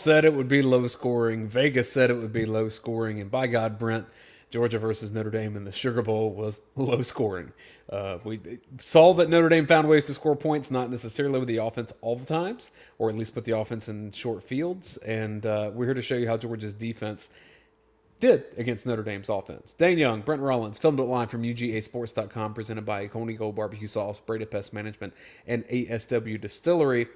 said it would be low scoring. Vegas said it would be low scoring. And by God, Brent, Georgia versus Notre Dame in the Sugar Bowl was low scoring. We saw that Notre Dame found ways to score points, not necessarily with the offense all the times, or at least put the offense in short fields. And we're here to show you how Georgia's defense did against Notre Dame's offense. Dayne Young, Brent Rollins, filmed it live from UGAsports.com, presented by Oconee Gold Barbecue Sauce, Breda Pest Management, and ASW Distillery.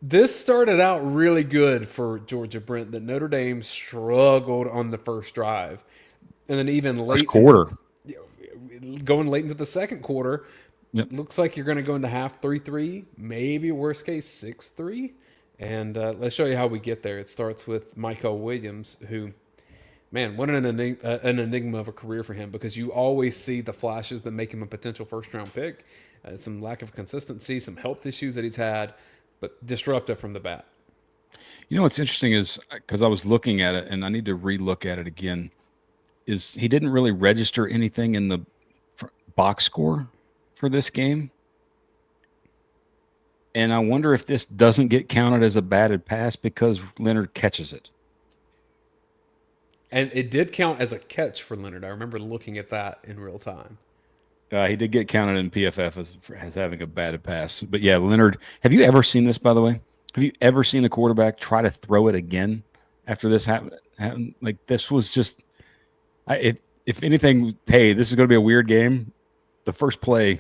This started out really good for Georgia, Brent, that Notre Dame struggled on the first drive. And then even First quarter. Going late into the second quarter, Yep. looks like you're going to go into half 3-3, maybe worst case 6-3. And let's show you how we get there. It starts with Michael Williams, who, man, what an enigma of a career for him, because you always see the flashes that make him a potential first-round pick. Some lack of consistency, some health issues that he's had, but disruptive from the bat. You know what's interesting is, because I was looking at it, and I need to re-look at it again, is he didn't really register anything in the box score for this game. And I wonder if this doesn't get counted as a batted pass because Leonard catches it. And it did count as a catch for Leonard. I remember looking at that in real time. He did get counted in PFF as having a batted pass. But yeah, Leonard, have you ever seen this, by the way? Have you ever seen a quarterback try to throw it again after this happened? Like, this was just, if anything, hey, this is going to be a weird game. The first play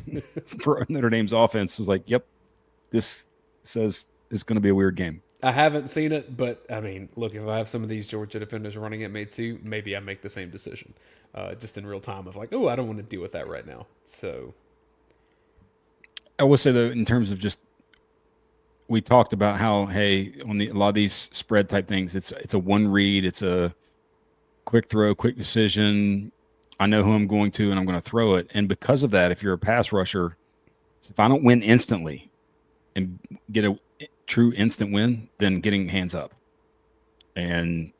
for Notre Dame's offense is like, yep, this says it's going to be a weird game. I haven't seen it, but I mean, look, if I have some of these Georgia defenders running at me too, maybe I make the same decision, just in real time of like, oh, I don't want to deal with that right now. So I will say, though, in terms of just, we talked about how, hey, on a lot of these spread type things, it's a one read, it's a quick throw, quick decision. I know who I'm going to, and I'm going to throw it. And because of that, if you're a pass rusher, if I don't win instantly and get a true instant win, then getting hands up. And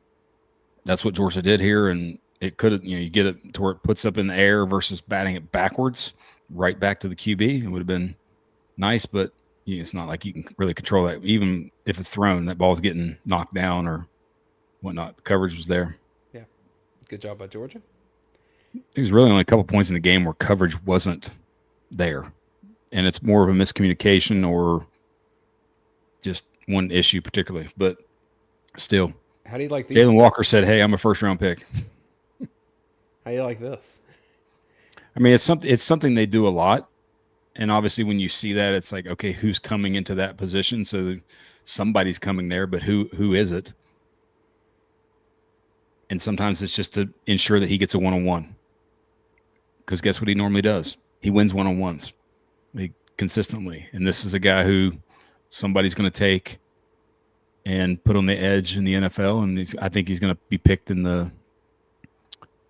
that's what Georgia did here. And it could have, you get it to where it puts up in the air versus batting it backwards right back to the QB. It would have been nice, but it's not like you can really control that. Even if it's thrown, that ball's getting knocked down or whatnot. The coverage was there. Yeah. Good job by Georgia. There's really only a couple points in the game where coverage wasn't there. And it's more of a miscommunication or just one issue particularly. But still, how do you like these? Jalen Walker said, hey, I'm a first-round pick. How do you like this? I mean, it's something they do a lot. And obviously when you see that, it's like, okay, who's coming into that position? So somebody's coming there, but who is it? And sometimes it's just to ensure that he gets a one-on-one. Because guess what he normally does? He wins one-on-ones consistently. And this is a guy who somebody's going to take and put on the edge in the NFL. And I think he's going to be picked in the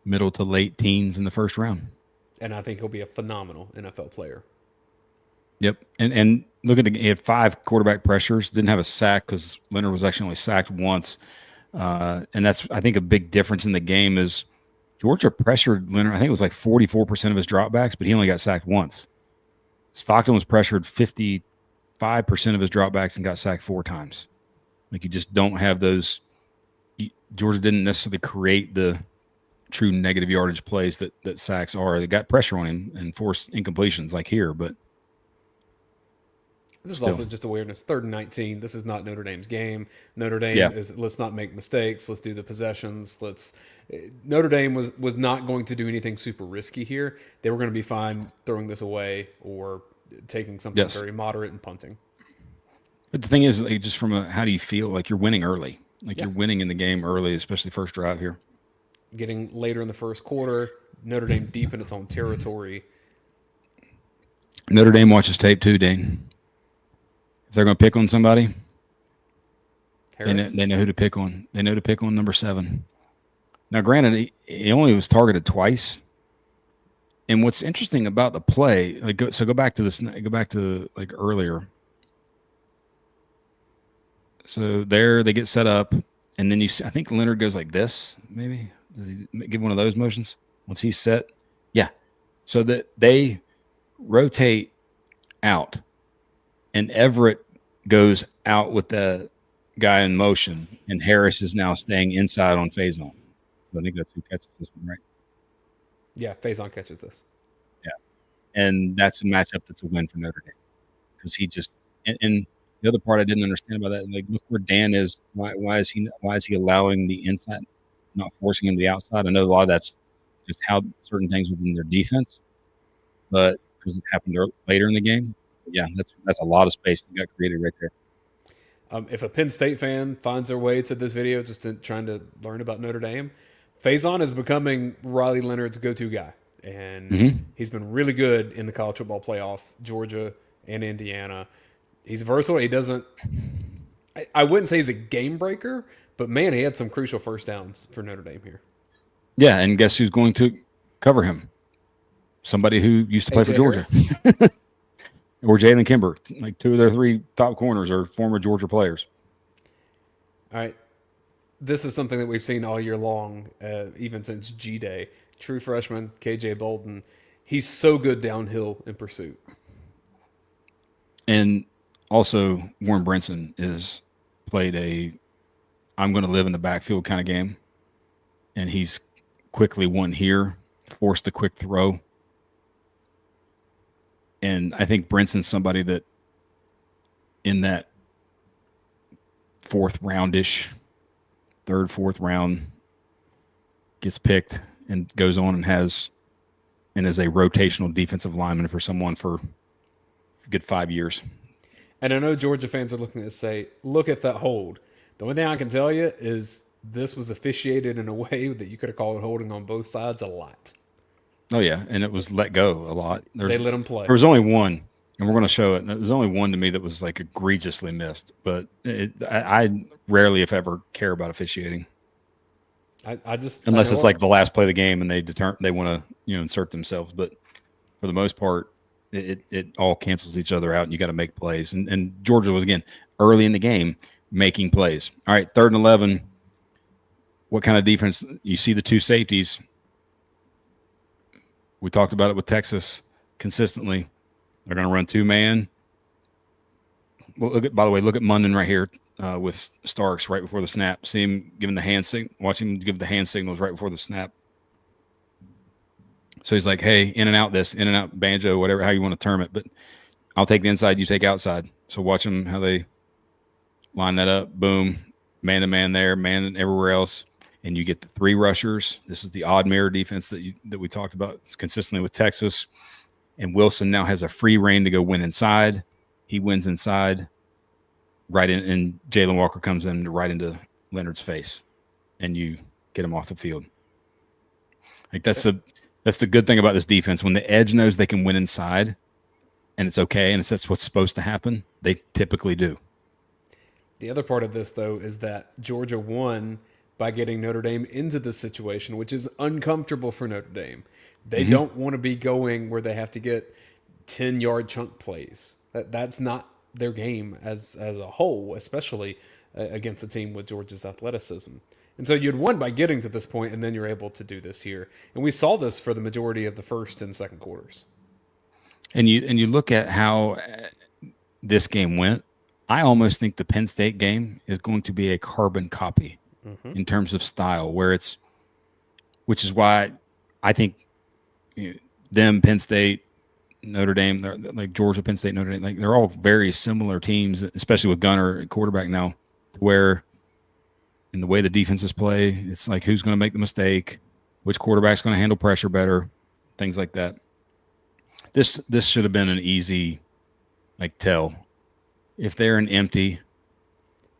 middle to late teens in the first round. And I think he'll be a phenomenal NFL player. Yep. And look at he had 5 quarterback pressures, didn't have a sack because Leonard was actually only sacked once. And that's, I think, a big difference in the game is Georgia pressured Leonard. I think it was like 44% of his dropbacks, but he only got sacked once. Stockton was pressured 55% of his dropbacks and got sacked 4 times. Like, you just don't have those. Georgia didn't necessarily create the true negative yardage plays that sacks are. They got pressure on him and forced incompletions like here, but this is also just awareness. 3rd and 19. This is not Notre Dame's game. Notre Dame is, let's not make mistakes. Let's do the possessions. Notre Dame was not going to do anything super risky here. They were going to be fine throwing this away or taking something very moderate and punting. But the thing is, like, just from how do you feel? Like, you're winning early. Like, you're winning in the game early, especially first drive here. Getting later in the first quarter, Notre Dame deep in its own territory. Notre Dame watches tape too, Dayne. If they're going to pick on somebody, they know who to pick on. They know to pick on number 7. Now, granted, he only was targeted twice. And what's interesting about the play, go back to this. Go back to earlier. So there they get set up, and then I think Leonard goes like this. Maybe does he give one of those motions once he's set? Yeah. So that they rotate out. And Everett goes out with the guy in motion, and Harris is now staying inside on phase on. I think that's who catches this one, right? Yeah, Faison catches this. Yeah, and that's a matchup that's a win for Notre Dame because he just and the other part I didn't understand about that, like look where Dan is. Why is he allowing the inside, not forcing him to the outside? I know a lot of that's just how certain things within their defense, but because it happened later in the game. But yeah, that's a lot of space that got created right there. If a Penn State fan finds their way to this video just trying to learn about Notre Dame, Faison is becoming Riley Leonard's go-to guy, and Mm-hmm. he's been really good in the college football playoff, Georgia and Indiana. He's versatile. He doesn't. I wouldn't say he's a game breaker, but man, he had some crucial first downs for Notre Dame here. Yeah, and guess who's going to cover him? Somebody who used to play for AJ Georgia. Harris. Or Jalen Kimber. Like 2 of their 3 top corners are former Georgia players. All right, this is something that we've seen all year long, even since G Day. True freshman KJ Bolden, he's so good downhill in pursuit. And also, Warren Brinson is played a I'm going to live in the backfield kind of game. And he's quickly won here, forced a quick throw. And I think Brinson's somebody that in that 4th roundish, 3rd, 4th round, gets picked and goes on and is a rotational defensive lineman for someone for a good 5 years. And I know Georgia fans are looking to say, look at that hold. The only thing I can tell you is this was officiated in a way that you could have called holding on both sides a lot. Oh, yeah, and it was let go a lot. They let him play. There was only one, and we're going to show it. And there was only one to me that was like egregiously missed, but I rarely, if ever, care about officiating. I just unless it's like the last play of the game and they want to insert themselves, but for the most part, it all cancels each other out, and you got to make plays. And Georgia was again early in the game making plays. All right, 3rd and 11. What kind of defense? You see the 2 safeties. We talked about it with Texas consistently. They're going to run 2-man. Well, by the way, look at Munden right here with Starks right before the snap. See him giving the hand signal. Watch him give the hand signals right before the snap. So he's like, hey, in and out banjo, whatever, how you want to term it. But I'll take the inside, you take outside. So watch them how they line that up. Boom, man-to-man there, man everywhere else. And you get the 3 rushers. This is the odd mirror defense that we talked about consistently with Texas. And Wilson now has a free reign to go win inside. He wins inside. Right in, and Jalen Walker comes in right into Leonard's face, and you get him off the field. Like that's the good thing about this defense. When the edge knows they can win inside, and it's okay, and that's what's supposed to happen, they typically do. The other part of this, though, is that Georgia won by getting Notre Dame into this situation, which is uncomfortable for Notre Dame. They don't want to be going where they have to get 10-yard chunk plays. That's not their game as a whole, especially against a team with Georgia's athleticism. And so you'd won by getting to this point, and then you're able to do this here. And we saw this for the majority of the first and second quarters. And you look at how this game went. I almost think the Penn State game is going to be a carbon copy in terms of style, which is why I think them, Penn State, Notre Dame, like Georgia, Penn State, Notre Dame, like they're all very similar teams, especially with Gunner at quarterback now, where in the way the defenses play, it's like who's going to make the mistake, which quarterback's going to handle pressure better, things like that. This should have been an easy tell. If they're an empty,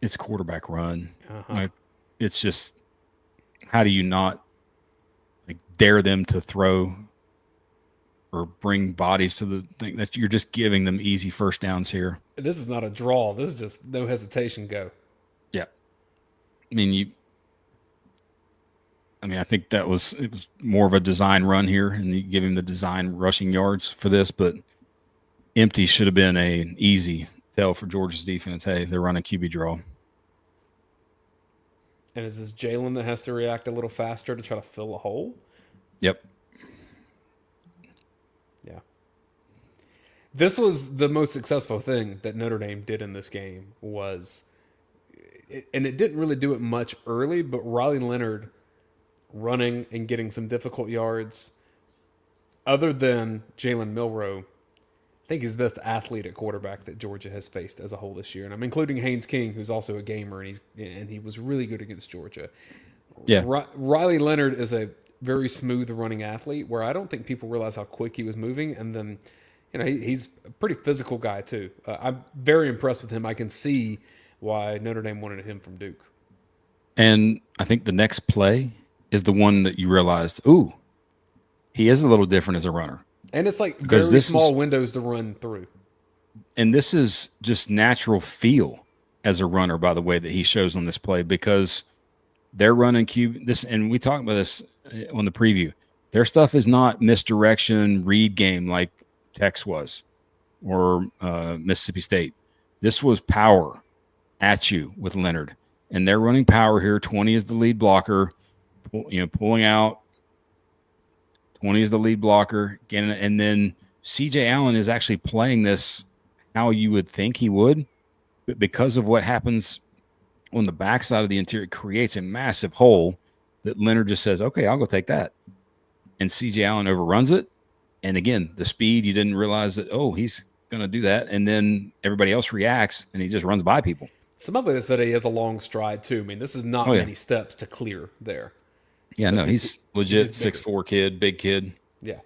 it's quarterback run. Like it's just how do you not dare them to throw or bring bodies to the thing that you're just giving them easy first downs here. This is not a draw. This is just no hesitation, go. Yeah. I think it was more of a design run here, and you give him the design rushing yards for this, but empty should have been an easy tell for Georgia's defense. Hey, they're running QB draw. And is this Jalen that has to react a little faster to try to fill a hole? Yep. Yeah. This was the most successful thing that Notre Dame did in this game was and it didn't really do it much early, but Riley Leonard running and getting some difficult yards, other than Jalen Milroe, I think he's the best athlete at quarterback that Georgia has faced as a whole this year. And I'm including Haynes King, who's also a gamer, and he was really good against Georgia. Yeah. Riley Leonard is a very smooth running athlete where I don't think people realize how quick he was moving. And then, he's a pretty physical guy too. I'm very impressed with him. I can see why Notre Dame wanted him from Duke. And I think the next play is the one that you realized, ooh, he is a little different as a runner. And it's like very small windows to run through. And this is just natural feel as a runner, by the way, that he shows on this play, because they're running this, and we talked about this on the preview. Their stuff is not misdirection, read game like Tex was or Mississippi State. This was power at you with Leonard. And they're running power here. 20 is the lead blocker, pulling out. 20 is the lead blocker. Again, and then C.J. Allen is actually playing this how you would think he would. But because of what happens on the backside of the interior, it creates a massive hole that Leonard just says, okay, I'll go take that. And C.J. Allen overruns it. And again, the speed, you didn't realize that, he's going to do that. And then everybody else reacts, and he just runs by people. Some of it is that he has a long stride, too. I mean, this is not many steps to clear there. Yeah, so he's legit 6'4" kid, big kid. Yeah.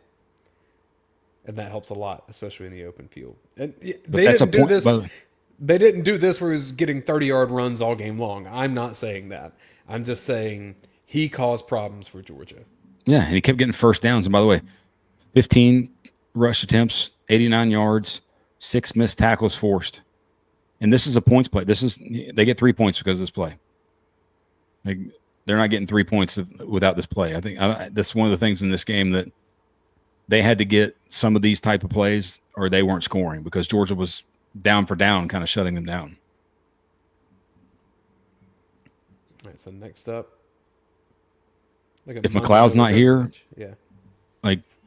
And that helps a lot, especially in the open field. And they didn't do this. They didn't do this where he was getting 30-yard runs all game long. I'm not saying that. I'm just saying he caused problems for Georgia. Yeah, and he kept getting first downs. And by the way, 15 rush attempts, 89 yards, 6 missed tackles forced. And this is a points play. They get 3 points because of this play. They're not getting 3 points without this play. I think that's one of the things in this game that they had to get some of these type of plays or they weren't scoring because Georgia was down for down, kind of shutting them down. All right, so next up. If McLeod's not here, yeah,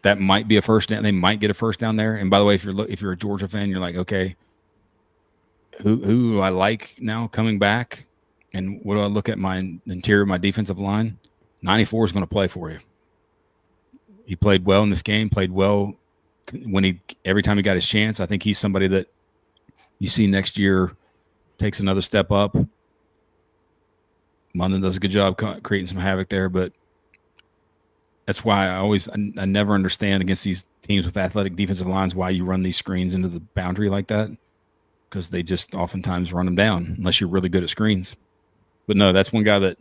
that might be a first down. They might get a first down there. And by the way, if you're a Georgia fan, you're like, okay, who do I like now coming back? And what do I look at my interior, my defensive line? 94 is going to play for you. He played well in this game, played well every time he got his chance. I think he's somebody that you see next year takes another step up. London does a good job creating some havoc there, but that's why I never understand against these teams with athletic defensive lines why you run these screens into the boundary like that, because they just oftentimes run them down unless you're really good at screens. But no, that's one guy that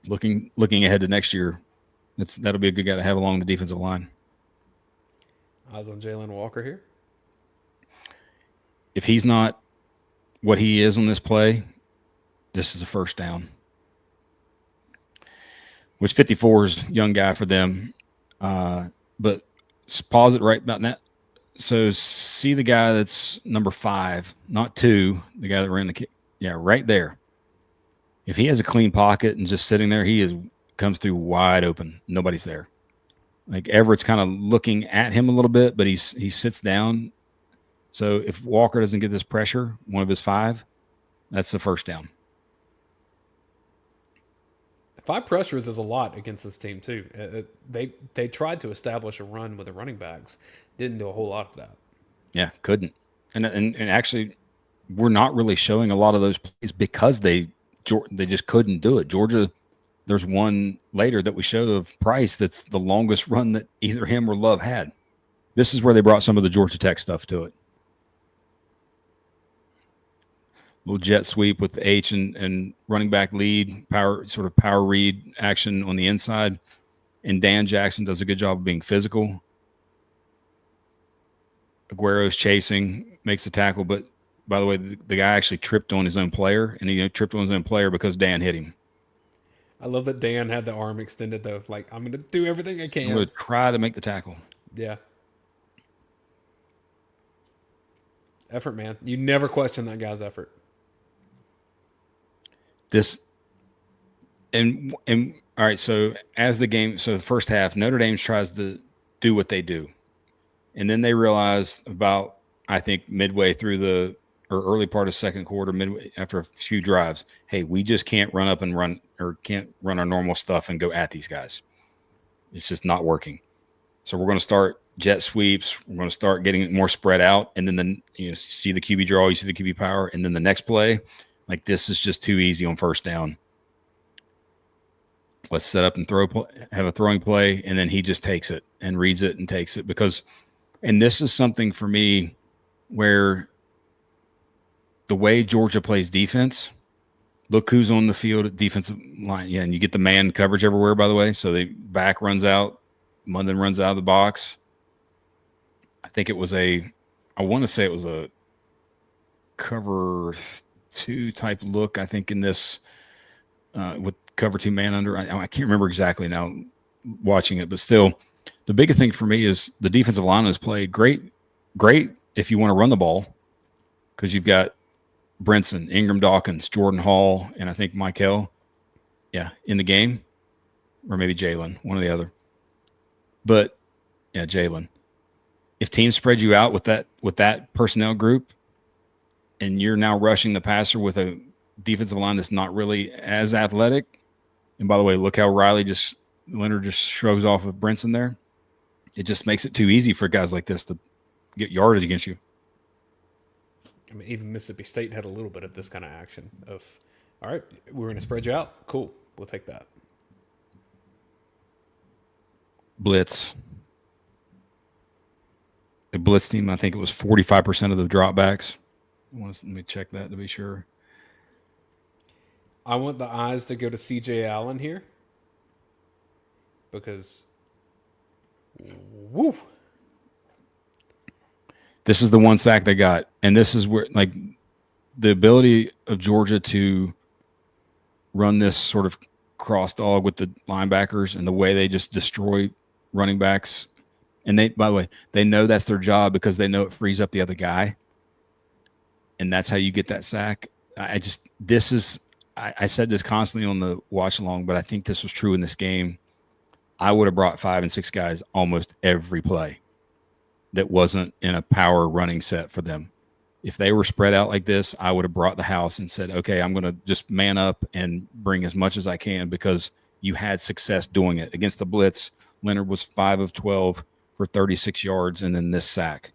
looking ahead to next year, that'll be a good guy to have along the defensive line. Eyes on Jalen Walker here. If he's not what he is on this play, this is a first down. Which 54 is a young guy for them. But pause it right about that. So see the guy that's number 5, not 2, the guy that ran the kick. Yeah, right there. If he has a clean pocket and just sitting there, comes through wide open. Nobody's there. Like Everett's kind of looking at him a little bit, but he sits down. So if Walker doesn't get this pressure, one of his 5, that's the first down. 5 pressures is a lot against this team too. They tried to establish a run with the running backs, didn't do a whole lot of that. Yeah, couldn't. And actually, we're not really showing a lot of those plays because they just couldn't do it. Georgia, there's one later that we show of Price that's the longest run that either him or Love had. This is where they brought some of the Georgia Tech stuff to it. Little jet sweep with the H and running back lead, power read action on the inside. And Dan Jackson does a good job of being physical. Aguero's chasing, makes the tackle, but by the way, the guy actually tripped on his own player, and he tripped on his own player because Dan hit him. I love that Dan had the arm extended, though. Like, I'm going to do everything I can. I'm going to try to make the tackle. Yeah. Effort, man. You never question that guy's effort. And all right, so the first half, Notre Dame tries to do what they do. And then they realize about, I think, midway through the or early part of second quarter, midway after a few drives, hey, we just can't run up and run or can't run our normal stuff and go at these guys. It's just not working. So we're going to start jet sweeps. We're going to start getting it more spread out, and then see the QB draw, you see the QB power, and then the next play, like this is just too easy on first down. Let's set up and have a throwing play, and then he just takes it and reads it and takes it and this is something for me where the way Georgia plays defense, look who's on the field at defensive line. Yeah, and you get the man coverage everywhere, by the way. So the back runs out, Munden runs out of the box. I think it was I want to say it was a cover 2 type look, I think, in this with cover 2 man under. I can't remember exactly now watching it, but still, the biggest thing for me is the defensive line has played great if you want to run the ball, because you've got Brinson, Ingram Dawkins, Jordan Hall, and I think Michael, in the game, or maybe Jalen, one or the other. But Jalen. If teams spread you out with that personnel group, and you're now rushing the passer with a defensive line that's not really as athletic, and by the way, look how Leonard just shrugs off of Brinson there. It just makes it too easy for guys like this to get yardage against you. I mean, even Mississippi State had a little bit of this kind of action of, all right, we're going to spread you out. Cool. We'll take that. Blitz. The blitz team, I think it was 45% of the dropbacks. Let me check that to be sure. I want the eyes to go to C.J. Allen here because, woo. This is the one sack they got, and this is where, like, the ability of Georgia to run this sort of cross dog with the linebackers and the way they just destroy running backs. And by the way, they know that's their job because they know it frees up the other guy. And that's how you get that sack. I said this constantly on the watch along, but I think this was true in this game. I would have brought 5 and 6 guys almost every play that wasn't in a power running set for them. If they were spread out like this, I would have brought the house and said, okay, I'm going to just man up and bring as much as I can, because you had success doing it. Against the blitz, Leonard was 5 of 12 for 36 yards and then this sack.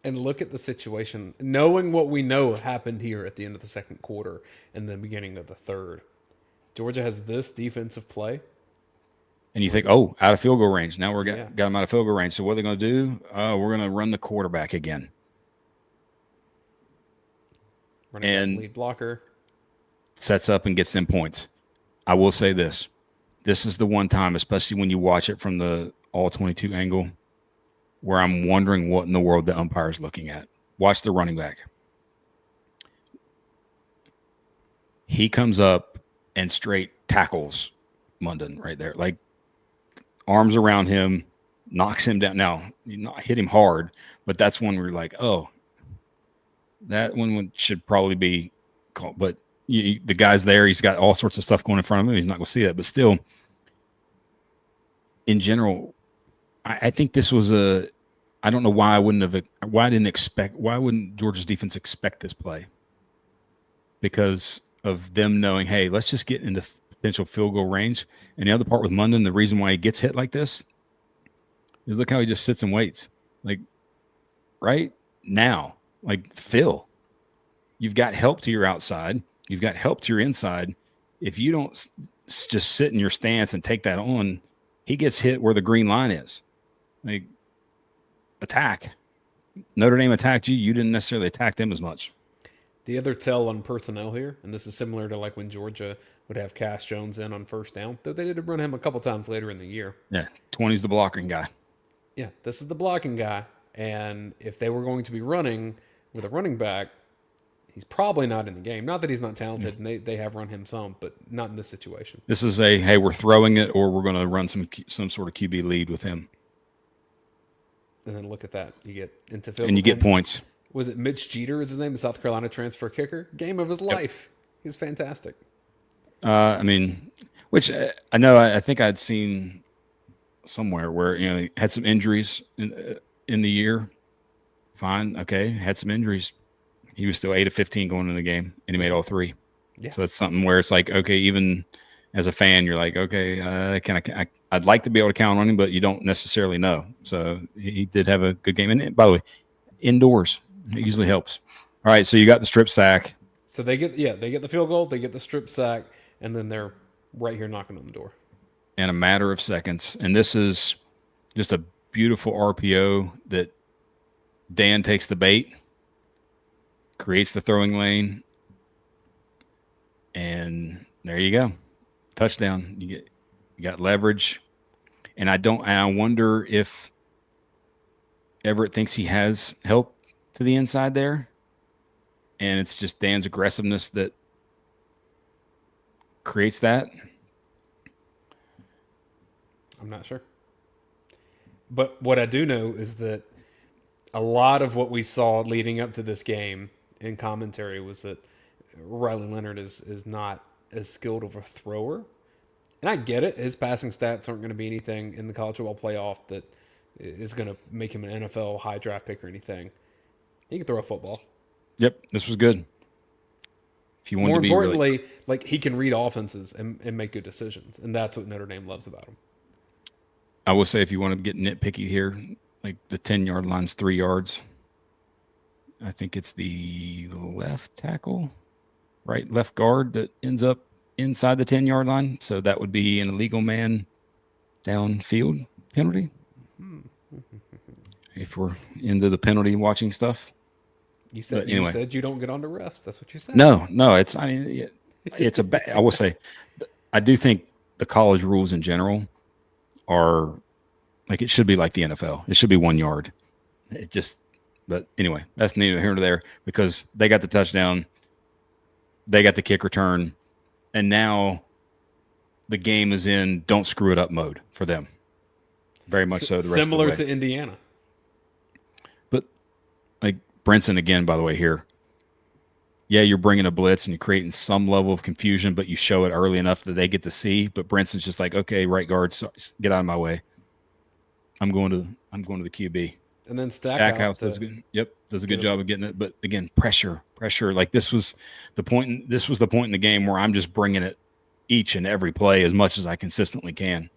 And look at the situation, knowing what we know happened here at the end of the second quarter and the beginning of the third. Georgia has this defensive play. And you think, out of field goal range. Now got them out of field goal range. So what are they going to do? We're going to run the quarterback again. Running lead blocker. Sets up and gets them points. I will say this. This is the one time, especially when you watch it from the all-22 angle, where I'm wondering what in the world the umpire is looking at. Watch the running back. He comes up and straight tackles Munden right there. Like, arms around him, knocks him down. Now, not hit him hard, but that's when we're like, that one should probably be called. But the guy's there. He's got all sorts of stuff going in front of him. He's not going to see that. But still, in general, I think this was I don't know why why wouldn't Georgia's defense expect this play? Because of them knowing, hey, let's just get into potential field goal range. And the other part with Munden, the reason why he gets hit like this is look how he just sits and waits. Like, right now, like, Phil, you've got help to your outside. You've got help to your inside. If you don't just sit in your stance and take that on, he gets hit where the green line is. Like, attack. Notre Dame attacked you. You didn't necessarily attack them as much. The other tell on personnel here, and this is similar to like when Georgia would have Cass Jones in on first down, though they did run him a couple times later in the year. Yeah, 20's the blocking guy. Yeah, this is the blocking guy. And if they were going to be running with a running back, he's probably not in the game. Not that he's not talented, and they have run him some, but not in this situation. This is hey, we're throwing it, or we're going to run some sort of QB lead with him. And then look at that. You get into field and you get points. Was it Mitch Jeter is his name, the South Carolina transfer kicker? Game of his life. He's fantastic. Which I know I think I'd seen somewhere where he had some injuries in the year. fine. Okay, had some injuries. He was still 8 of 15 going into the game, and he made all 3. Yeah. So it's something where it's like, okay, even as a fan, you're like, okay, I'd like to be able to count on him, but you don't necessarily know. So he did have a good game. And by the way, indoors, it usually helps. All right, so you got the strip sack. So they get the field goal, they get the strip sack, and then they're right here knocking on the door. In a matter of seconds. And this is just a beautiful RPO that Dan takes the bait, creates the throwing lane, and there you go. Touchdown. You got leverage. And I wonder if Everett thinks he has help to the inside there. And it's just Dan's aggressiveness that creates that. I'm not sure. But what I do know is that a lot of what we saw leading up to this game in commentary was that Riley Leonard is not as skilled of a thrower. And I get it. His passing stats aren't going to be anything in the college football playoff that is going to make him an NFL high draft pick or anything. He can throw a football. Yep, this was good. If you want More to be importantly, really... like he can read offenses and make good decisions. And that's what Notre Dame loves about him. I will say if you want to get nitpicky here, like the 10-yard line's 3 yards. I think it's the left tackle, right left guard that ends up inside the 10-yard line. So that would be an illegal man downfield penalty. If we're into the penalty watching stuff. You said you don't get on to refs. That's what you said. No, it's I will say, I do think the college rules in general are like, it should be like the NFL. It should be 1 yard. But anyway, that's neither here nor there because they got the touchdown. They got the kick return. And now the game is in don't screw it up mode for them. Very much so. The rest Similar of the way. to Indiana. But like Brinson again, by the way, here. Yeah, you're bringing a blitz and you're creating some level of confusion, but you show it early enough that they get to see. But Brinson's just like, okay, right guard, get out of my way. I'm going to the QB. And then Stackhouse does good. Yep, does a good job of getting it. But again, pressure. Like this was the point. This was the point in the game where I'm just bringing it each and every play as much as I consistently can.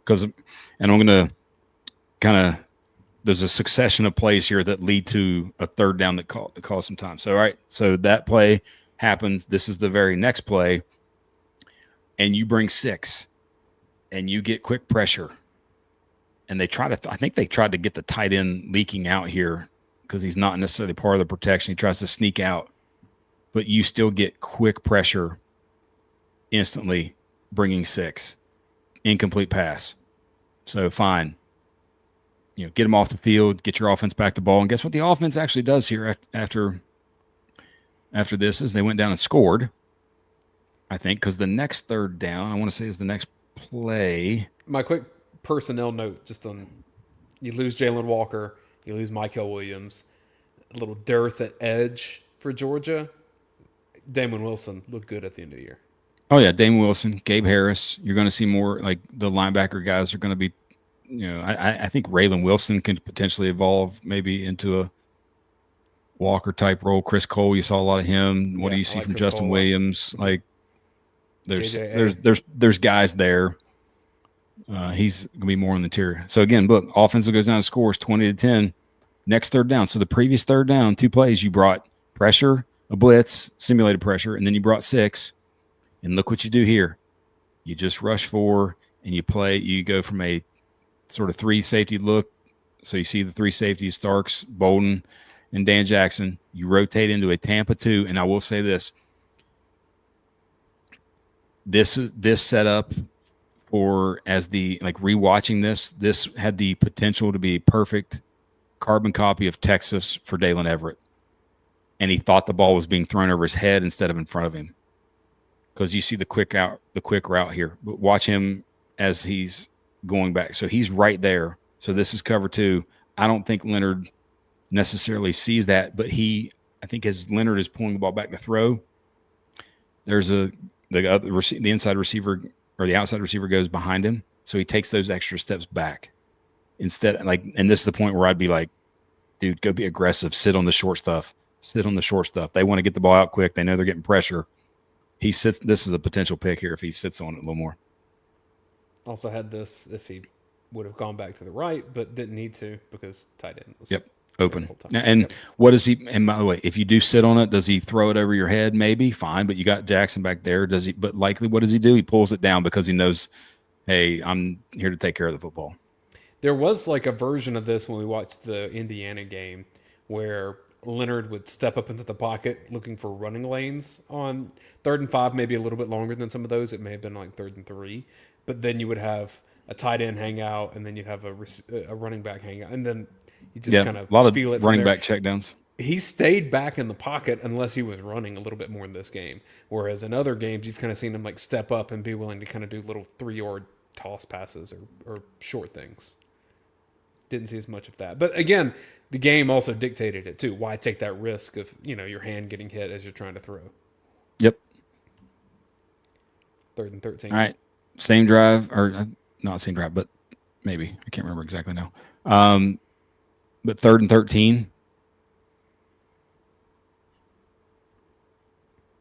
And I'm going to kind of. There's a succession of plays here that lead to a third down that calls some time. So, all right, so that play happens. This is the very next play, and you bring 6, and you get quick pressure. And they I think they tried to get the tight end leaking out here because he's not necessarily part of the protection. He tries to sneak out, but you still get quick pressure instantly, bringing 6. Incomplete pass. So, fine. Get them off the field, get your offense back the ball. And guess what the offense actually does here after this is they went down and scored, I think, because the next third down, I want to say, is the next play. My quick personnel note, just on you lose Jalen Walker, you lose Michael Williams, a little dearth at edge for Georgia. Damon Wilson looked good at the end of the year. Oh, yeah, Damon Wilson, Gabe Harris. You're going to see more, like the linebacker guys are going to be, I think Raylan Wilson can potentially evolve maybe into a Walker type role. Chris Cole, you saw a lot of him. What do you see from Justin Williams? Like there's guys there. He's gonna be more in the interior. So again, look, offensive goes down and scores 20-10. Next third down. So the previous third down, 2 plays, you brought pressure, a blitz, simulated pressure, and then you brought 6. And look what you do here. You just rush 4 and you go from a sort of 3 safety look. So you see the 3 safeties, Starks, Bolden, and Dan Jackson. You rotate into a Tampa 2. And I will say this setup for rewatching this had the potential to be a perfect carbon copy of Texas for Dayne Everett. And he thought the ball was being thrown over his head instead of in front of him. Because you see the quick route here. But watch him as he's going back. So he's right there. So this is cover 2. I don't think Leonard necessarily sees that, but I think as Leonard is pulling the ball back to throw, there's the inside receiver or the outside receiver goes behind him. So he takes those extra steps back instead. And this is the point where I'd be like, dude, go be aggressive. Sit on the short stuff. Sit on the short stuff. They want to get the ball out quick. They know they're getting pressure. He sits. This is a potential pick here if he sits on it a little more. Also had this if he would have gone back to the right, but didn't need to because tight end was Yep. there the Open. whole time. And Yep. what does he? And by the way, if you do sit on it, does he throw it over your head? Maybe fine, but you got Jackson back there. Does he? But likely, what does he do? He pulls it down because he knows, hey, I'm here to take care of the football. There was like a version of this when we watched the Indiana game where Leonard would step up into the pocket looking for running lanes on 3rd and 5, maybe a little bit longer than some of those. It may have been like 3rd and 3, but then you would have a tight end hang out, and then you'd have a running back hang out, and then you just kind of a lot of feel it. running back checkdowns. He stayed back in the pocket unless he was running a little bit more in this game. Whereas in other games, you've kind of seen him like step up and be willing to kind of do little 3-yard toss passes or short things. Didn't see as much of that. But again, the game also dictated it too. Why take that risk of, your hand getting hit as you're trying to throw? Yep. 3rd and 13. All right. Same drive, or not same drive, but maybe. I can't remember exactly now. But 3rd and 13.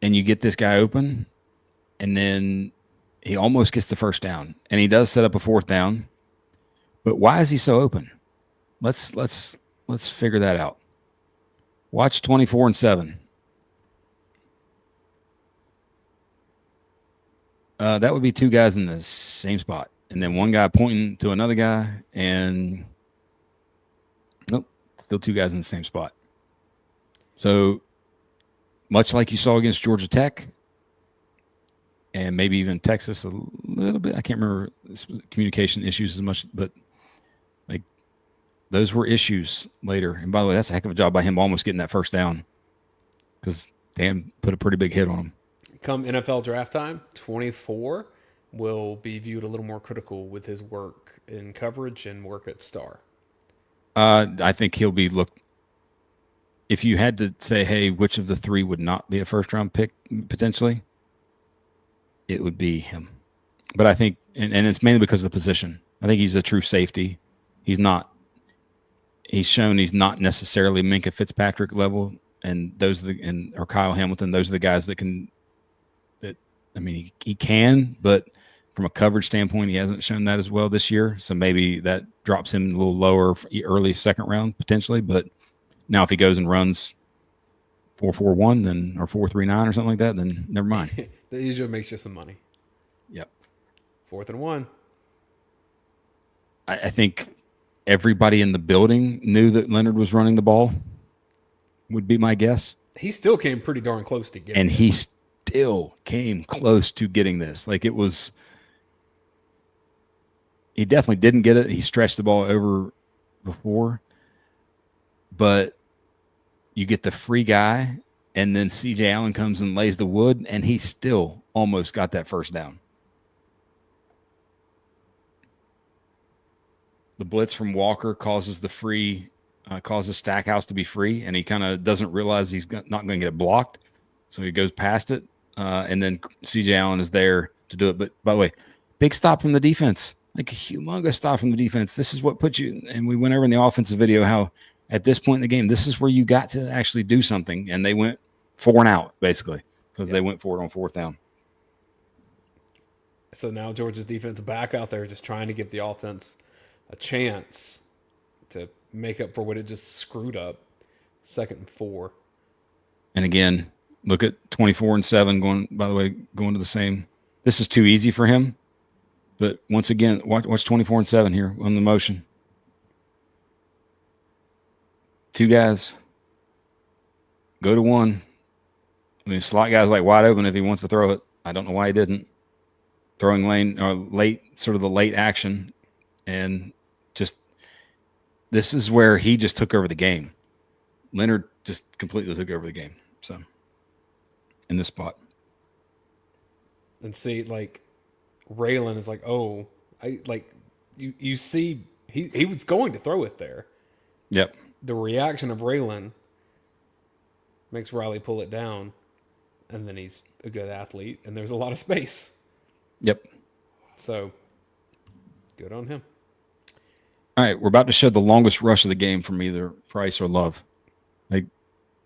And you get this guy open, and then he almost gets the first down. And he does set up a 4th down. But why is he so open? Let's figure that out. Watch 24 and 7. That would be 2 guys in the same spot, and then 1 guy pointing to another guy, and nope, still 2 guys in the same spot. So much like you saw against Georgia Tech, and maybe even Texas a little bit. I can't remember communication issues as much, but like those were issues later. And by the way, that's a heck of a job by him almost getting that first down because Dan put a pretty big hit on him. Come NFL draft time, 24 will be viewed a little more critical with his work in coverage and work at Star. I think he'll be looked. If you had to say, hey, which of the 3 would not be a first-round pick potentially, it would be him. But I think, and it's mainly because of the position. I think he's a true safety. He's shown he's not necessarily Minkah Fitzpatrick level, and or Kyle Hamilton. Those are the guys that can. He can, but from a coverage standpoint, he hasn't shown that as well this year. So maybe that drops him a little lower, early 2nd round potentially. But now if he goes and runs 4.41 then or 4.39 or something like that, then never mind. That usually makes you some money. Yep. 4th and 1. I think everybody in the building knew that Leonard was running the ball. Would be my guess. He still came pretty darn close to getting and it. He still came close to getting this. Like it was. He definitely didn't get it. He stretched the ball over before, but you get the free guy, and then C.J. Allen comes and lays the wood, and he still almost got that first down. The blitz from Walker causes causes Stackhouse to be free, and he kind of doesn't realize he's not going to get it blocked, so he goes past it, and then C.J. Allen is there to do it. But by the way, big stop from the defense. Like a humongous stop from the defense. This is what puts you, and we went over in the offensive video how at this point in the game, this is where you got to actually do something. And they went 4 and out, basically, because they went for it on 4th down. So now Georgia's defense back out there just trying to give the offense a chance to make up for what it just screwed up. 2nd and 4. And again, look at 24 and 7 going to the same. This is too easy for him. But once again, watch 24 and 7 here on the motion. 2 guys. Go to 1. Slot guy's like wide open if he wants to throw it. I don't know why he didn't. Throwing lane or late, sort of the late action. And just, this is where he just took over the game. Leonard just completely took over the game. So, in this spot. And see, like, Raylan is like, you see, he was going to throw it there. Yep. The reaction of Raylan makes Riley pull it down, and then he's a good athlete, and there's a lot of space. Yep. So, good on him. All right, we're about to show the longest rush of the game from either Price or Love. Like,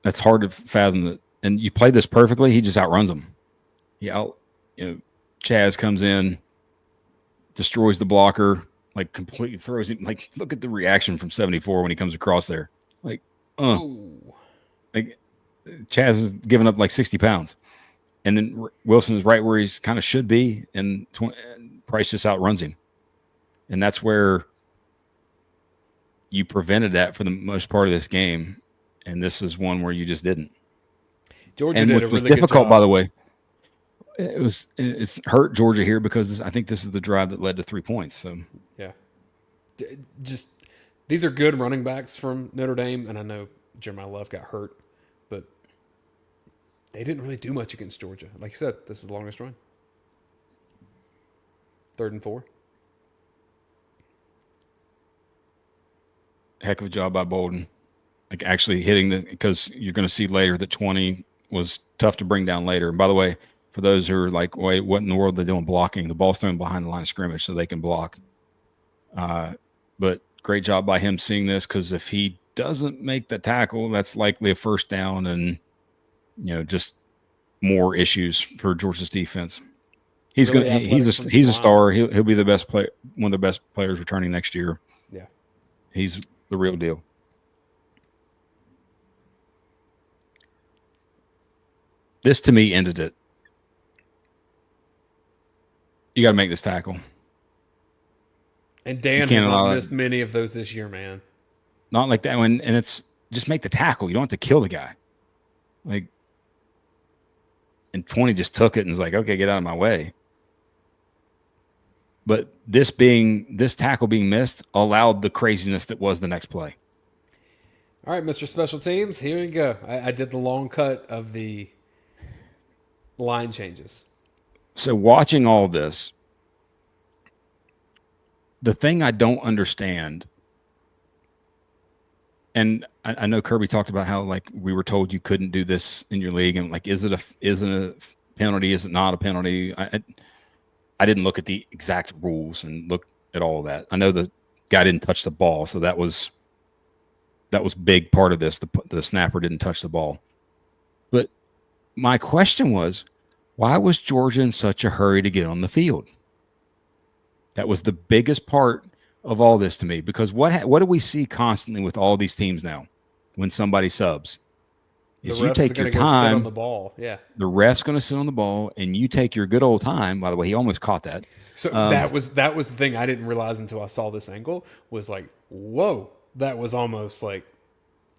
that's hard to fathom that. And you played this perfectly. He just outruns him. Chaz comes in, destroys the blocker, like completely throws him. Like, look at the reaction from 74 when he comes across there. Like, like Chaz is giving up like 60 pounds. And then Wilson is right where he's kind of should be, and Price just outruns him. And that's where you prevented that for the most part of this game, and this is one where you just didn't. Georgia did a really difficult, good job. by the way. It's hurt Georgia here because I think this is the drive that led to 3 points. So yeah, just these are good running backs from Notre Dame, and I know Jeremiah Love got hurt, but they didn't really do much against Georgia. Like you said, this is the longest run. 3rd and 4. Heck of a job by Bolden. Like actually hitting because you're going to see later that 20 was tough to bring down later. And by the way, for those who are like, wait, what in the world are they doing blocking? The ball's thrown behind the line of scrimmage so they can block. But great job by him seeing this, because if he doesn't make the tackle, that's likely a first down and, just more issues for Georgia's defense. He's a star. He'll be the best player, one of the best players returning next year. Yeah. He's the real deal. This to me ended it. You got to make this tackle. And Dan has not missed many of those this year, man. Not like that. And it's just make the tackle. You don't have to kill the guy. Like, and 20 just took it and was like, okay, get out of my way. But this tackle being missed allowed the craziness that was the next play. All right, Mr. Special Teams, here we go. I did the long cut of the line changes. So watching all this, the thing I don't understand, and I know Kirby talked about how like we were told you couldn't do this in your league, and like isn't a penalty? Is it not a penalty? I didn't look at the exact rules and look at all of that. I know the guy didn't touch the ball, so that was big part of this. The snapper didn't touch the ball. But my question was, why was Georgia in such a hurry to get on the field? That was the biggest part of all this to me, because what do we see constantly with all these teams now when somebody subs? Is you take your time. Sit on the ball. Yeah. The ref's going to sit on the ball, and you take your good old time. By the way, he almost caught that. So that was the thing I didn't realize until I saw this angle, was like, whoa, that was almost like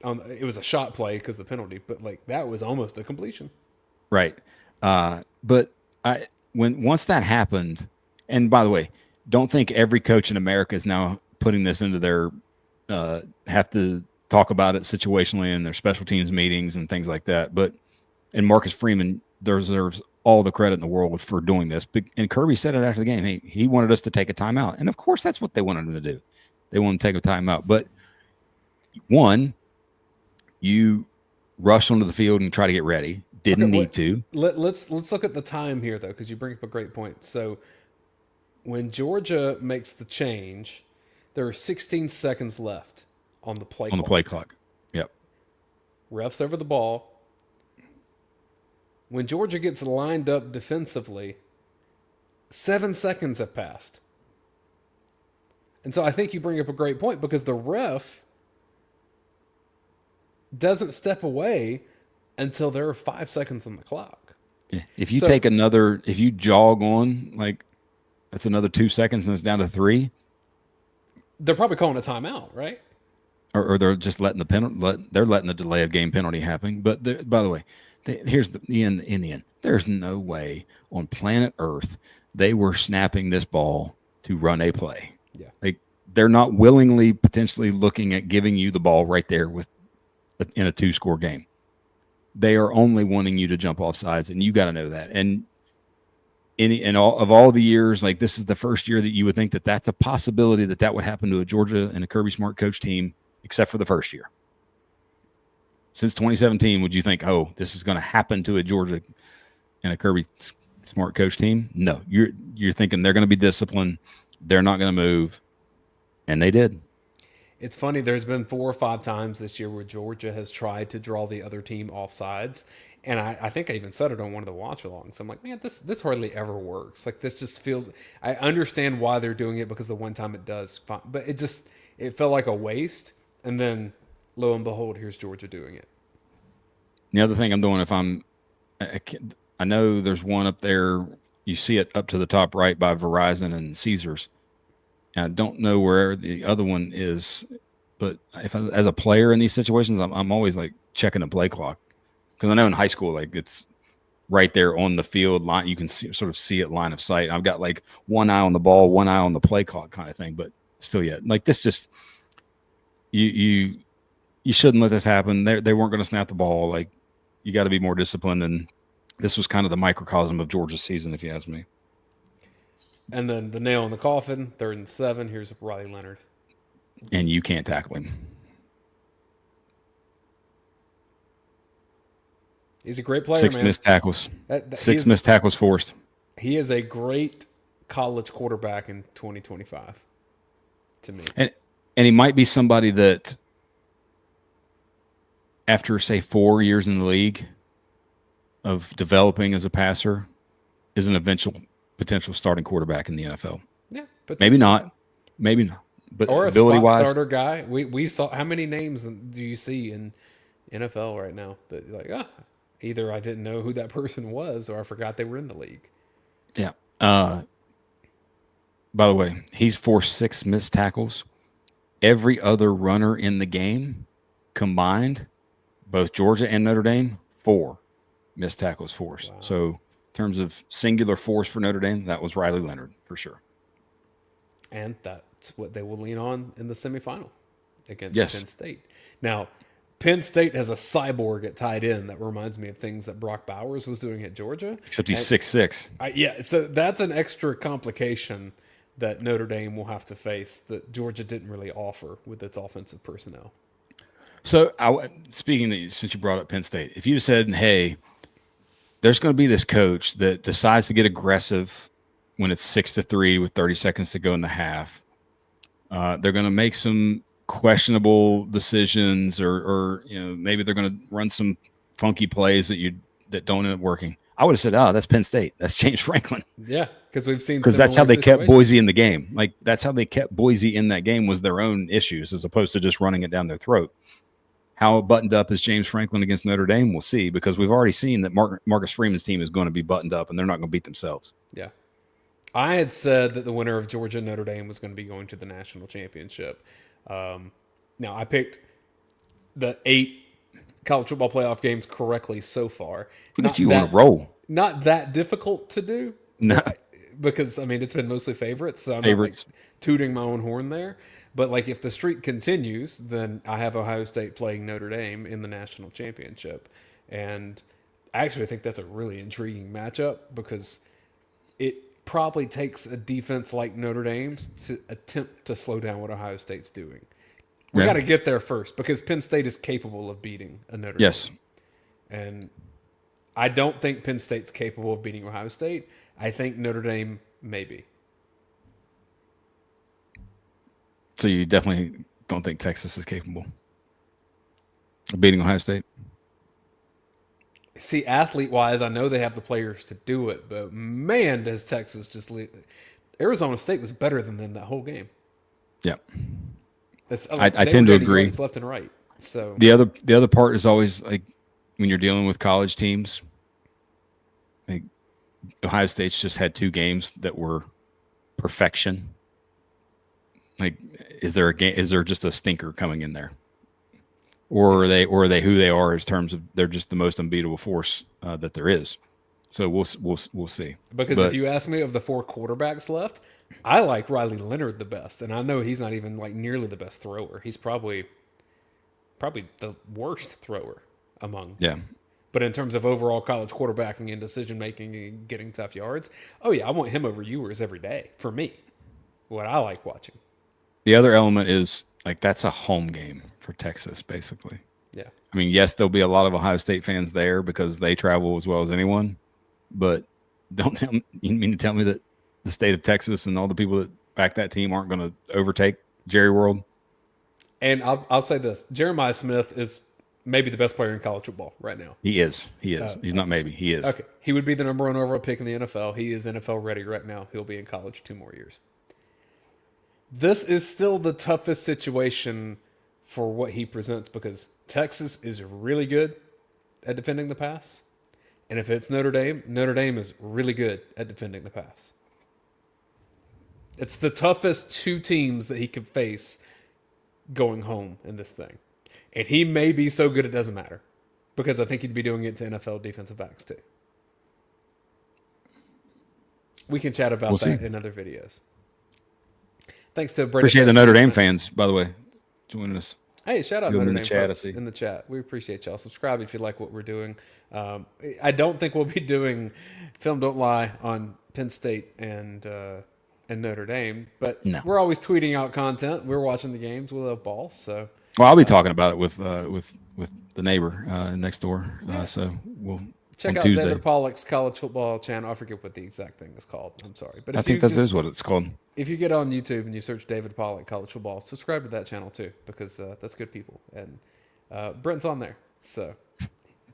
it was a shot play because the penalty, but like that was almost a completion. Right. But once that happened, and by the way, don't think every coach in America is now putting this into their have to talk about it situationally in their special teams meetings and things like that. And Marcus Freeman deserves all the credit in the world for doing this. And Kirby said it after the game. He wanted us to take a timeout. And of course, that's what they wanted him to do. They wanted to take a timeout. But one, you rush onto the field and try to get ready. Didn't need to. Let's look at the time here, though, because you bring up a great point. So when Georgia makes the change, there are 16 seconds left on the play clock. Yep. Refs over the ball. When Georgia gets lined up defensively, 7 seconds have passed. And so I think you bring up a great point, because the ref doesn't step away until there are 5 seconds on the clock. Yeah. If you jog on, like, that's another 2 seconds and it's down to 3. They're probably calling a timeout, right? Or they're just letting they're letting the delay of game penalty happen. But by the way, here's in the end, there's no way on planet Earth they were snapping this ball to run a play. Yeah, like they're not willingly potentially looking at giving you the ball right there in a 2-score game. They are only wanting you to jump off sides, and you got to know that. And in all the years, like this is the first year that you would think that that's a possibility that would happen to a Georgia and a Kirby Smart coach team, except for the first year. Since 2017, would you think, oh, this is going to happen to a Georgia and a Kirby Smart coach team? No, you're thinking they're going to be disciplined, they're not going to move, and they did. It's funny. There's been 4 or 5 times this year where Georgia has tried to draw the other team off sides, and I think I even said it on one of the watch-alongs. I'm like, man, this hardly ever works. Like this just feels. I understand why they're doing it because the one time it does, but it felt like a waste. And then lo and behold, here's Georgia doing it. The other thing I'm doing, I know there's one up there. You see it up to the top right by Verizon and Caesars. And I don't know where the other one is, but as a player in these situations, I'm always like checking the play clock because I know in high school, like it's right there on the field line. You can sort of see it line of sight. I've got like one eye on the ball, one eye on the play clock kind of thing, but still yet like this just you shouldn't let this happen. They weren't going to snap the ball. Like you got to be more disciplined, and this was kind of the microcosm of Georgia's season, if you ask me. And then the nail in the coffin, 3rd and 7. Here's Riley Leonard. And you can't tackle him. He's a great player, 6 man. missed tackles. 6 missed tackles forced. He is a great college quarterback in 2025 to me. And he might be somebody that after, say, 4 years in the league of developing as a passer is an eventual potential starting quarterback in the NFL. Yeah, maybe not, but or a ability-wise, starter guy. We saw how many names do you see in NFL right now that like either I didn't know who that person was or I forgot they were in the league. Yeah. By the way, he's forced 6 missed tackles. Every other runner in the game combined, both Georgia and Notre Dame, 4 missed tackles forced. Wow. So in terms of singular force for Notre Dame, that was Riley Leonard for sure. And that's what they will lean on in the semifinal against Penn State. Now, Penn State has a cyborg at tight end that reminds me of things that Brock Bowers was doing at Georgia. Except he's 6'6". Yeah, so that's an extra complication that Notre Dame will have to face that Georgia didn't really offer with its offensive personnel. So, since you brought up Penn State, if you said, hey, there's going to be this coach that decides to get aggressive when it's 6-3 with 30 seconds to go in the half, they're going to make some questionable decisions, or maybe they're going to run some funky plays that don't end up working. I would have said, that's Penn State. That's James Franklin. Yeah, because we've seen that's how they kept Boise in the game. Like that's how they kept Boise in that game was their own issues as opposed to just running it down their throat. How buttoned up is James Franklin against Notre Dame? We'll see, because we've already seen that Marcus Freeman's team is going to be buttoned up and they're not going to beat themselves. Yeah. I had said that the winner of Georgia and Notre Dame was going to be going to the national championship. Now, I picked the 8 college football playoff games correctly so far. Look at you on a roll. Not that difficult to do. No. Because, it's been mostly favorites, so I'm not like tooting my own horn there. But, like, if the streak continues, then I have Ohio State playing Notre Dame in the national championship. And I actually think that's a really intriguing matchup because it probably takes a defense like Notre Dame's to attempt to slow down what Ohio State's doing. We got to get there first because Penn State is capable of beating a Notre Dame. Yes. And I don't think Penn State's capable of beating Ohio State. I think Notre Dame maybe. So you definitely don't think Texas is capable of beating Ohio State? See, athlete-wise, I know they have the players to do it, but man, does Texas just leave. Arizona State was better than them that whole game. Yeah. I tend to agree. Left and right. So the other part is always like when you're dealing with college teams, like Ohio State's just had 2 games that were perfection. Like, is there just a stinker coming in there, or are they who they are in terms of they're just the most unbeatable force that there is? So we'll see. But if you ask me of the 4 quarterbacks left, I like Riley Leonard the best, and I know he's not even like nearly the best thrower. He's probably the worst thrower among. Yeah. But in terms of overall college quarterbacking and decision making and getting tough yards, I want him over Ewers every day for me. What I like watching. The other element is like that's a home game for Texas, basically. Yeah. Yes, there'll be a lot of Ohio State fans there because they travel as well as anyone. But you mean to tell me that the state of Texas and all the people that back that team aren't going to overtake Jerry World? And I'll say this: Jeremiah Smith is maybe the best player in college football right now. He is. He is. He's not maybe. He is. Okay, he would be the number one overall pick in the NFL. He is NFL ready right now. He'll be in college 2 more years. This is still the toughest situation for what he presents because Texas is really good at defending the pass. And if it's Notre Dame is really good at defending the pass. It's the toughest 2 teams that he could face going home in this thing. And he may be so good it doesn't matter. Because I think he'd be doing it to NFL defensive backs too. We can chat about that in other videos. Thanks to Breda. Appreciate the Notre Dame fans, by the way, joining us. Hey, shout out Notre Dame folks in the chat. We appreciate y'all. Subscribe if you like what we're doing. I don't think we'll be doing Film Don't Lie on Penn State and Notre Dame, but we're always tweeting out content. We're watching the games. We love balls, so. Well, I'll be talking about it with the neighbor next door. So we'll check out Tuesday. David Pollock's college football channel. I forget what the exact thing is called. I'm sorry, but I think that is what it's called. If you get on YouTube and you search David Pollock college football, subscribe to that channel too because that's good people, and Brent's on there. So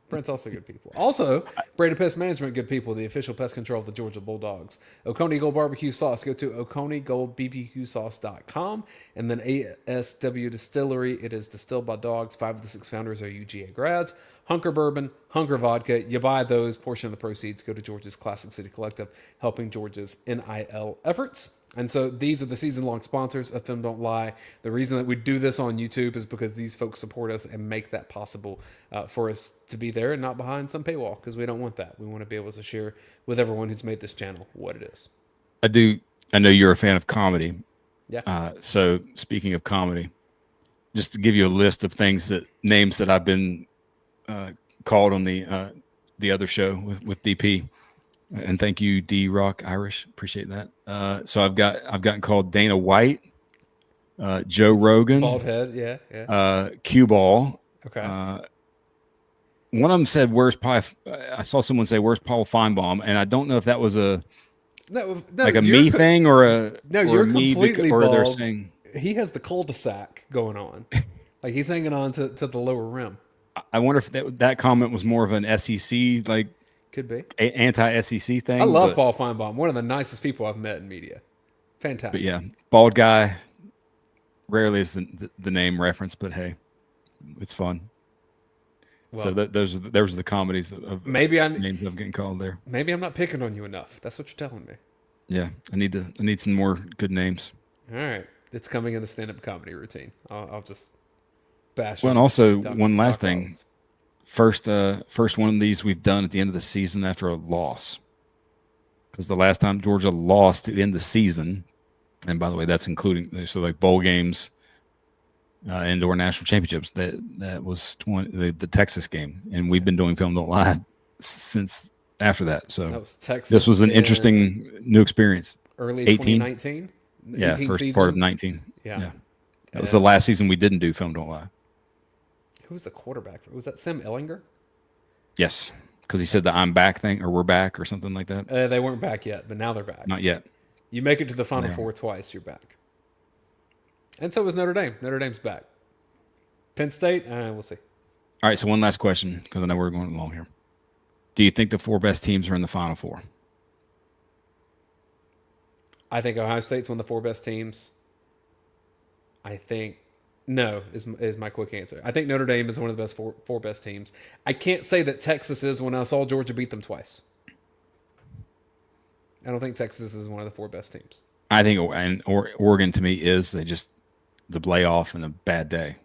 Brent's also good people. Also, Breda Pest Management, good people, the official pest control of the Georgia Bulldogs. Oconee Gold Barbecue Sauce. Go to OconeeGoldBBQSauce.com. And then ASW Distillery. It is distilled by dogs. 5 of the 6 founders are UGA grads. Hunker Bourbon, Hunker Vodka. You buy those. Portion of the proceeds go to Georgia's Classic City Collective, helping Georgia's NIL efforts. And so these are the season-long sponsors of Film Don't Lie. The reason that we do this on YouTube is because these folks support us and make that possible for us to be there and not behind some paywall, because we don't want that. We want to be able to share with everyone who's made this channel what it is. I know you're a fan of comedy. Yeah. So speaking of comedy, just to give you a list of names that I've been called on the other show with DP. And thank you, D Rock Irish. Appreciate that. So I've gotten called Dana White, Joe Rogan, bald head, yeah. Cue Ball. Okay. One of them said, I saw someone say, "Where's Paul Feinbaum?" And I don't know if that was a me thing or a you're completely or bald. they're saying he has the cul-de-sac going on, like he's hanging on to the lower rim. I wonder if that comment was more of an SEC could be anti-SEC thing. I love Paul Feinbaum, one of the nicest people I've met in media. Fantastic. But yeah, bald guy. Rarely is the name reference, but hey, it's fun. Well, so those are the comedies of names I'm getting called there. Maybe I'm not picking on you enough. That's what you're telling me. Yeah, I need some more good names. All right, it's coming in the stand-up comedy routine. I'll just bash. Well, and also one last thing. First one of these we've done at the end of the season after a loss. Because the last time Georgia lost at the end of the season, and by the way, that's including bowl games, indoor national championships. That was the Texas game, and we've been doing Film Don't Lie since after that. So that was Texas. This was an interesting new experience. Early 2019. Yeah, first season? part of 19. Yeah. That was the last season we didn't do Film Don't Lie. Who was the quarterback? Was that Sam Ehlinger? Yes, because he said the "I'm back" thing, or "we're back," or something like that. They weren't back yet, but now they're back. Not yet. You make it to the Final Four twice, you're back. And so was Notre Dame. Notre Dame's back. Penn State, we'll see. All right, so one last question, because I know we're going along here. Do you think the 4 best teams are in the Final Four? I think Ohio State's one of the 4 best teams. I think no is my quick answer. I think Notre Dame is one of the best four best teams. I can't say that Texas is when I saw Georgia beat them twice. I don't think Texas is one of the 4 best teams. I think Oregon to me is the playoff and a bad day.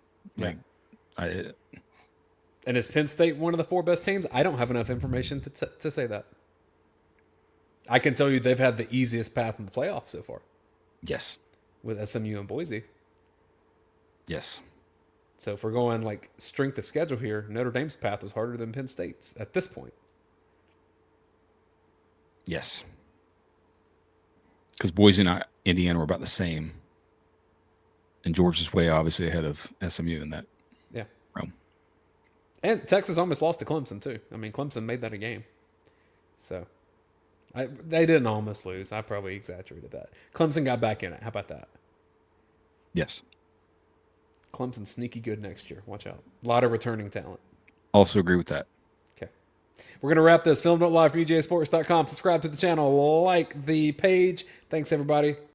And is Penn State one of the 4 best teams? I don't have enough information to say that. I can tell you they've had the easiest path in the playoffs so far. Yes. With SMU and Boise. Yes. So if we're going strength of schedule here, Notre Dame's path was harder than Penn State's at this point. Yes. Because Boise and Indiana were about the same. And Georgia's way obviously ahead of SMU in that realm. And Texas almost lost to Clemson too. I mean, Clemson made that a game. So they didn't almost lose. I probably exaggerated that. Clemson got back in it. How about that? Yes. Clemson's sneaky good next year. Watch out. A lot of returning talent. Also agree with that. Okay. We're going to wrap this. Film Don't Lie for UJSports.com. Subscribe to the channel. Like the page. Thanks, everybody.